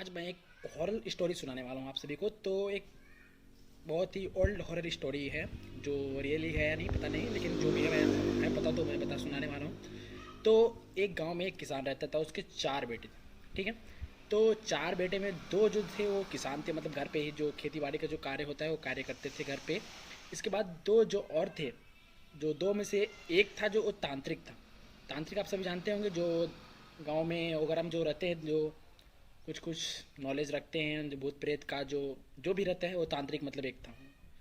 आज मैं एक हॉरर स्टोरी सुनाने वाला हूँ आप सभी को। तो एक बहुत ही ओल्ड हॉरर स्टोरी है, जो रियली है या नहीं पता नहीं, लेकिन जो भी है मैं पता तो मैं बता सुनाने वाला हूँ। तो एक गांव में एक किसान रहता था, उसके चार बेटे थे। ठीक है। तो चार बेटे में दो जो थे वो किसान थे, मतलब घर पे ही जो खेती बाड़ी का जो कार्य होता है वो कार्य करते थे घर पे। इसके बाद दो जो और थे, जो दो में से एक था जो वो तांत्रिक था। तांत्रिक आप सभी जानते होंगे, जो गांव में वगैरह में जो रहते हैं, जो कुछ कुछ नॉलेज रखते हैं, जो भूत प्रेत का जो जो भी रहता है वो तांत्रिक मतलब एक था।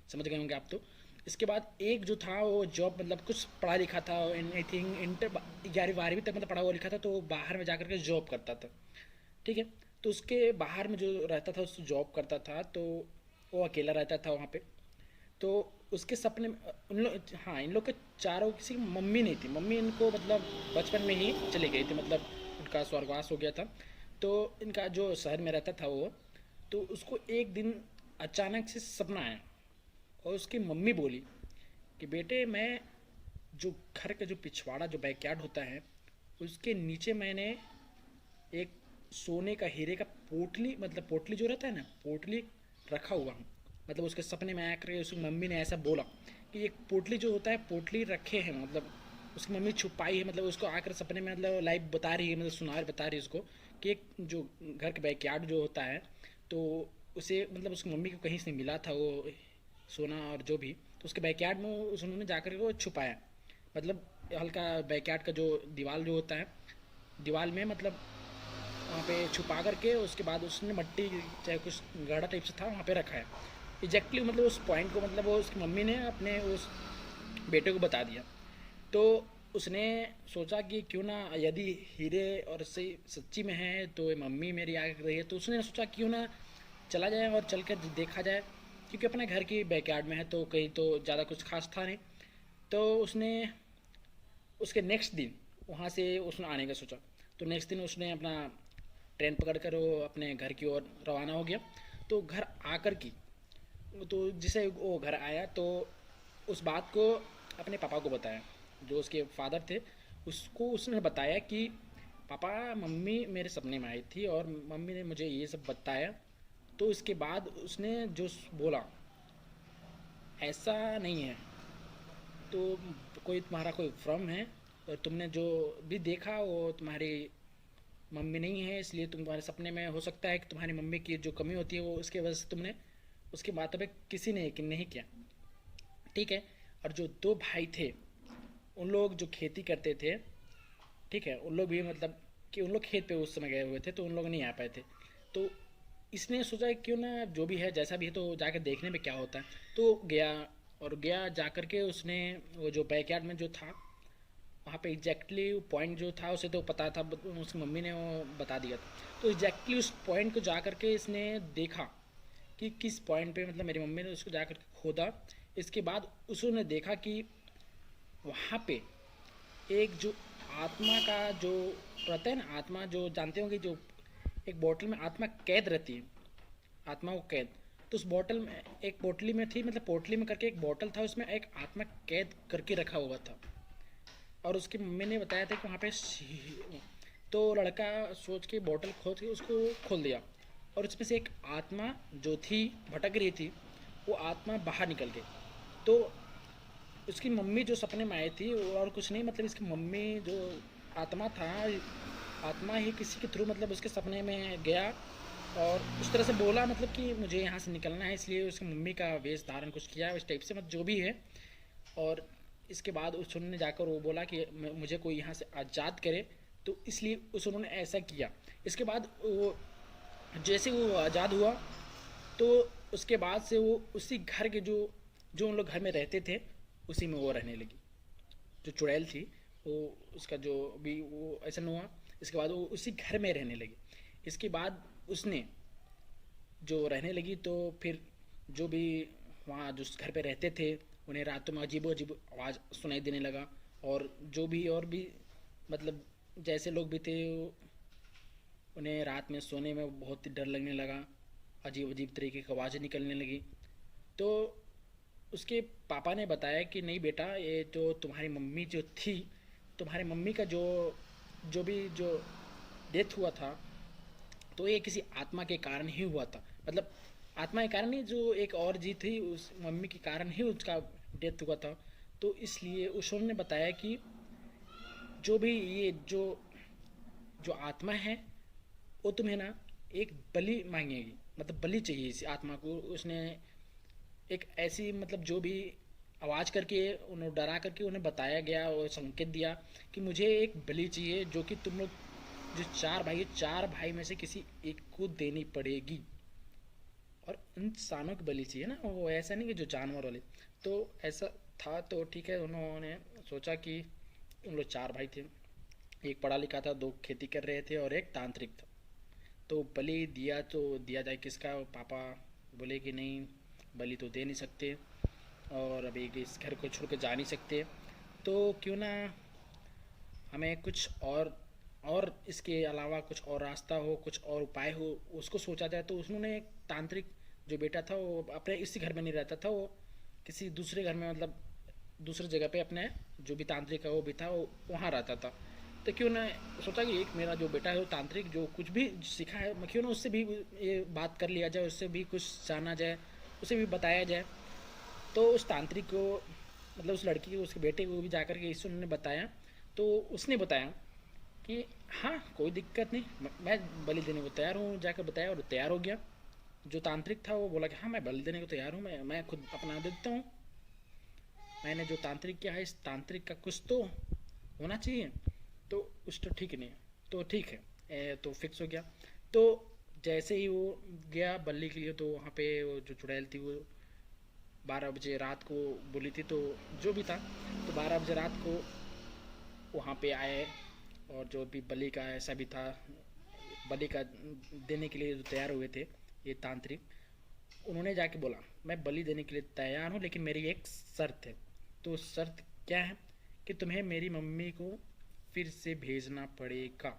समझ गए होंगे आप तो। इसके बाद एक जो था वो जॉब मतलब कुछ पढ़ा लिखा था, आई थिंक इंटर 11वीं 12वीं तक मतलब पढ़ा हुआ लिखा था, तो वो बाहर में जाकर के जॉब करता था। ठीक है। तो उसके बाहर में जो रहता था, उस जॉब करता था, तो वो अकेला रहता था वहाँ पे। तो उसके सपने में उन लोग, हाँ, इन लोग के चारों किसी की मम्मी नहीं थी। मम्मी इनको मतलब बचपन में ही चली गई थी, मतलब उनका स्वर्गवास हो गया था। तो इनका जो शहर में रहता था वो, तो उसको एक दिन अचानक से सपना आया और उसकी मम्मी बोली कि बेटे, मैं जो घर का जो पिछवाड़ा जो बैकयार्ड होता है उसके नीचे मैंने एक सोने का हीरे का पोटली, मतलब पोटली जो रहता है ना, पोटली रखा हुआ हूँ। मतलब उसके सपने में आकर उसकी मम्मी ने ऐसा बोला कि एक पोटली जो होता है, पोटली रखे हैं, मतलब उसकी मम्मी छुपाई है, मतलब उसको आकर सपने में मतलब लाइव बता रही है, मतलब सुनार बता रही है उसको कि एक जो घर का बैकयार्ड जो होता है, तो उसे मतलब उसकी मम्मी को कहीं से मिला था वो सोना और जो भी, तो उसके बैकयार्ड में उन्होंने जाकर के वो छुपाया। मतलब हल्का बैकयार्ड का जो दीवार जो होता है, दीवार में मतलब वहाँ पे छुपा करके उसके बाद उसने मट्टी चाहे कुछ गाढ़ा टाइप से था वहाँ पे रखा है। एग्जैक्टली मतलब उस पॉइंट को मतलब वो उसकी मम्मी ने अपने उस बेटे को बता दिया। तो उसने सोचा कि क्यों ना, यदि हीरे और सही सच्ची में है तो ये मम्मी मेरी आ रही है, तो उसने सोचा क्यों ना चला जाए और चल कर देखा जाए, क्योंकि अपने घर की बैकयार्ड में है तो कहीं तो ज़्यादा कुछ खास था नहीं। तो उसने उसके नेक्स्ट दिन वहाँ से उसने आने का सोचा। तो नेक्स्ट दिन उसने अपना ट्रेन पकड़ कर वो अपने घर की ओर रवाना हो गया। तो घर आकर की, तो जिसे वो घर आया तो उस बात को अपने पापा को बताया, जो उसके फादर थे। उसको उसने बताया कि पापा, मम्मी मेरे सपने में आई थी और मम्मी ने मुझे ये सब बताया। तो इसके बाद उसने जो बोला, ऐसा नहीं है तो कोई तुम्हारा कोई भ्रम है, और तुमने जो भी देखा वो तुम्हारी मम्मी नहीं है, इसलिए तुम्हारे सपने में हो सकता है कि तुम्हारी मम्मी की जो कमी होती है वो उसके वजह से तुमने उसकी बातों पे किसी ने यकीन नहीं किया। ठीक है। और जो दो भाई थे, उन लोग जो खेती करते थे, ठीक है, उन लोग भी मतलब कि उन लोग खेत पे उस समय गए हुए थे, तो उन लोग नहीं आ पाए थे। तो इसने सोचा कि क्यों ना जो भी है जैसा भी है तो जाकर देखने में क्या होता है। तो गया, और गया जा कर के उसने वो जो बैकयार्ड में जो था वहाँ पे एग्जैक्टली पॉइंट जो था उसे तो पता था, उसकी मम्मी ने वो बता दिया था। तो एग्जैक्टली उस पॉइंट को जा कर के इसने देखा कि किस पॉइंट पे मतलब मेरी मम्मी ने उसको जा कर के खोदा। इसके बाद उसने देखा कि वहाँ पे एक जो आत्मा का जो रहता है ना, आत्मा जो जानते होंगे, जो एक बोतल में आत्मा कैद रहती है, आत्मा को कैद। तो उस बोतल में एक पोटली में थी, मतलब पोटली में करके एक बोतल था, उसमें एक आत्मा कैद करके रखा हुआ था। और उसकी मम्मी ने बताया था कि वहाँ पे तो लड़का सोच के बोतल खोद के उसको खोल दिया, और उसमें से एक आत्मा जो थी भटक रही थी, वो आत्मा बाहर निकल गई। तो उसकी मम्मी जो सपने में आई थी वो और कुछ नहीं, मतलब इसकी मम्मी जो आत्मा था, आत्मा ही किसी के थ्रू मतलब उसके सपने में गया और उस तरह से बोला, मतलब कि मुझे यहाँ से निकलना है, इसलिए उसकी मम्मी का वेश धारण कुछ किया उस टाइप से, मतलब जो भी है। और इसके बाद उस उन्होंने जाकर वो बोला कि मुझे कोई यहाँ से आज़ाद करे, तो इसलिए उस उन्होंने ऐसा किया। इसके बाद वो जैसे वो आज़ाद हुआ, तो उसके बाद से वो उसी घर के जो जो उन लोग घर में रहते थे उसी में वो रहने लगी, जो चुड़ैल थी वो, उसका जो भी वो ऐसा हुआ। इसके बाद वो उसी घर में रहने लगी। इसके बाद उसने जो रहने लगी, तो फिर जो भी वहाँ जो घर पे रहते थे उन्हें रातों में अजीब अजीब आवाज़ सुनाई देने लगा। और जो भी और भी मतलब जैसे लोग भी थे, उन्हें रात में सोने में बहुत ही डर लगने लगा, अजीब अजीब तरीके की आवाज़ें निकलने लगी। तो उसके पापा ने बताया कि नहीं बेटा, ये जो तुम्हारी मम्मी जो थी, तुम्हारी मम्मी का जो जो भी जो डेथ हुआ था, तो ये किसी आत्मा के कारण ही हुआ था, मतलब आत्मा के कारण नहीं, जो एक और जी थी उस मम्मी के कारण ही उसका डेथ हुआ था। तो इसलिए उस ने बताया कि जो भी ये जो आत्मा है वो तुम्हें ना एक बलि मांगेगी, मतलब बलि चाहिए इस आत्मा को। उसने एक ऐसी मतलब जो भी आवाज़ करके उन्हें डरा करके उन्हें बताया गया और संकेत दिया कि मुझे एक बलि चाहिए जो कि तुम लोग जो चार भाई है, चार भाई में से किसी एक को देनी पड़ेगी। और इंसानों की बलि चाहिए ना, वो ऐसा नहीं कि जो जानवर वाले। तो ऐसा था, तो ठीक है, उन्होंने सोचा कि उन लोग चार भाई थे, एक पढ़ा लिखा था, दो खेती कर रहे थे और एक तांत्रिक था। तो बलि दिया तो दिया जाए किसका? पापा बोले कि नहीं, बलि तो दे नहीं सकते और अभी इस घर को छोड़ के जा नहीं सकते, तो क्यों ना हमें कुछ और इसके अलावा कुछ और रास्ता हो, कुछ और उपाय हो, उसको सोचा जाए। तो उन्होंने एक तांत्रिक जो बेटा था वो अपने इसी घर में नहीं रहता था, वो किसी दूसरे घर में, मतलब दूसरी जगह पे अपने जो भी तांत्रिक है वो भी था, वो वहाँ रहता था। तो क्यों ना सोचा कि एक मेरा जो बेटा है वो तांत्रिक जो कुछ भी सीखा है, मैं क्यों ना उससे भी ये बात कर लिया जाए, उससे भी कुछ जाना जाए, उसे भी बताया जाए। तो उस तांत्रिक को, मतलब उस लड़की को, उसके बेटे को भी जाकर के ईश्वर ने बताया। तो उसने बताया कि हाँ कोई दिक्कत नहीं, मैं बलि देने को तैयार हूँ, जाकर बताया और तैयार हो गया। जो तांत्रिक था वो बोला कि हाँ मैं बलि देने को तैयार हूँ, मैं खुद अपना देता हूँ, मैंने जो तांत्रिक किया है इस तांत्रिक का कुछ तो होना चाहिए। तो उस तो ठीक नहीं, तो ठीक है, तो फिक्स हो गया। तो जैसे ही वो गया बल्ली के लिए, तो वहाँ पे वो जो चुड़ैल थी वो 12 बजे रात को बोली थी, तो जो भी था, तो 12 बजे रात को वहाँ पे आए। और जो भी बलि का ऐसा भी था, बलि का देने के लिए जो तैयार हुए थे ये तांत्रिक, उन्होंने जाके बोला मैं बलि देने के लिए तैयार हूँ लेकिन मेरी एक शर्त है। तो शर्त क्या है कि तुम्हें मेरी मम्मी को फिर से भेजना पड़ेगा।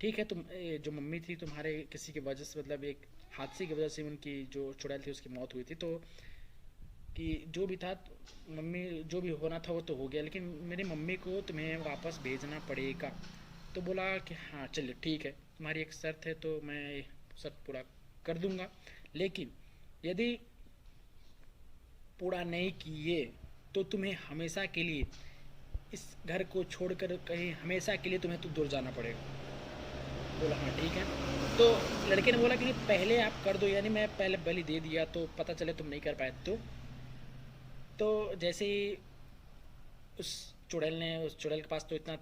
ठीक है, तुम जो मम्मी थी तुम्हारे किसी की वजह से, मतलब एक हादसे की वजह से उनकी जो चुड़ैल थी उसकी मौत हुई थी, तो कि जो भी था, मम्मी जो भी होना था वो तो हो गया, लेकिन मेरी मम्मी को तुम्हें वापस भेजना पड़ेगा। तो बोला कि हाँ चलिए ठीक है, तुम्हारी एक शर्त है तो मैं शर्त पूरा कर दूंगा, लेकिन यदि पूरा नहीं किए तो तुम्हें हमेशा के लिए इस घर को छोड़कर कहीं हमेशा के लिए तुम्हें तो दूर जाना पड़ेगा। बोला हाँ ठीक है। तो लड़के ने बोला कि नहीं पहले आप कर दो, यानी मैं पहले बलि दे दिया तो पता चले तुम नहीं कर पाए तो जैसे ही उस उस चुड़ैल के पास तो इतना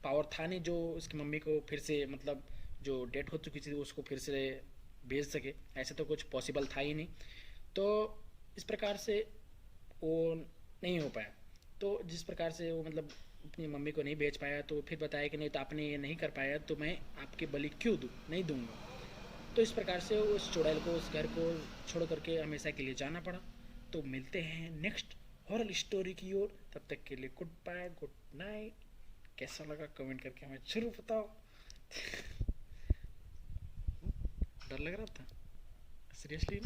पावर था नहीं जो उसकी मम्मी को फिर से, मतलब जो डेट हो चुकी थी उसको फिर से भेज सके, ऐसे तो कुछ पॉसिबल था ही नहीं। तो इस प्रकार से वो नहीं हो पाया। तो जिस प्रकार से वो मतलब अपनी मम्मी को नहीं भेज पाया, तो फिर बताया कि नहीं तो आपने ये नहीं कर पाया तो मैं आपके बलि क्यों दूँ, नहीं दूंगा। तो इस प्रकार से उस चुड़ैल को उस घर को छोड़ करके हमेशा के लिए जाना पड़ा। तो मिलते हैं नेक्स्ट हॉरर स्टोरी की ओर, तब तक के लिए गुड बाय, गुड नाइट। कैसा लगा कमेंट करके हमें जरूर बताओ। डर लग रहा था सीरियसली।